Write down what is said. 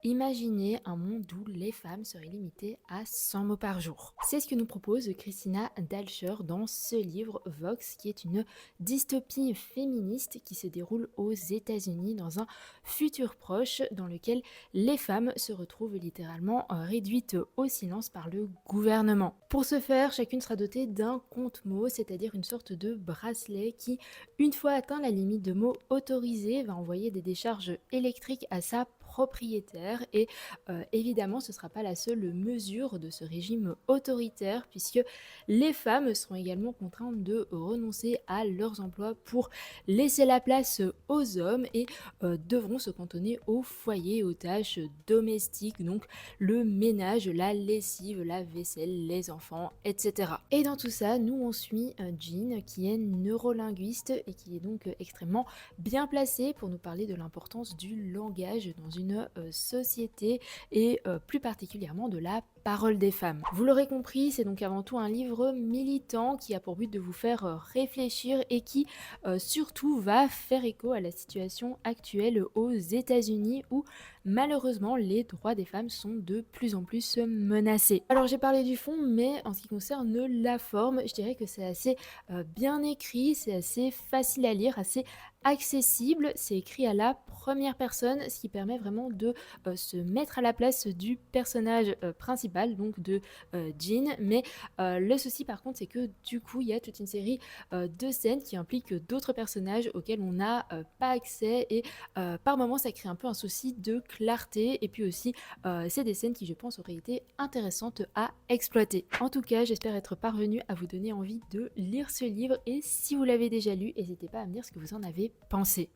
Imaginez un monde où les femmes seraient limitées à 100 mots par jour. C'est ce que nous propose Christina Dalsher dans ce livre Vox, qui est une dystopie féministe qui se déroule aux États-Unis dans un futur proche dans lequel les femmes se retrouvent littéralement réduites au silence par le gouvernement. Pour ce faire, chacune sera dotée d'un compte-mots, c'est-à-dire une sorte de bracelet qui, une fois atteint la limite de mots autorisés, va envoyer des décharges électriques à sa propriétaire et évidemment ce ne sera pas la seule mesure de ce régime autoritaire puisque les femmes seront également contraintes de renoncer à leurs emplois pour laisser la place aux hommes et devront se cantonner au foyer, aux tâches domestiques, donc le ménage, la lessive, la vaisselle, les enfants, etc. Et dans tout ça, nous on suit Jean qui est neurolinguiste et qui est donc extrêmement bien placée pour nous parler de l'importance du langage dans une société et plus particulièrement de la parole des femmes. Vous l'aurez compris, c'est donc avant tout un livre militant qui a pour but de vous faire réfléchir et qui surtout va faire écho à la situation actuelle aux États-Unis où malheureusement les droits des femmes sont de plus en plus menacés. Alors j'ai parlé du fond, mais en ce qui concerne la forme, je dirais que c'est assez bien écrit, c'est assez facile à lire, assez accessible, c'est écrit à la première personne, ce qui permet vraiment de se mettre à la place du personnage principal, donc de Jean. Mais le souci par contre, c'est que du coup, il y a toute une série de scènes qui impliquent d'autres personnages auxquels on n'a pas accès et par moments, ça crée un peu un souci de clarté. Et puis aussi, c'est des scènes qui, je pense, auraient été intéressantes à exploiter. En tout cas, j'espère être parvenue à vous donner envie de lire ce livre et si vous l'avez déjà lu, n'hésitez pas à me dire ce que vous en avez pensé.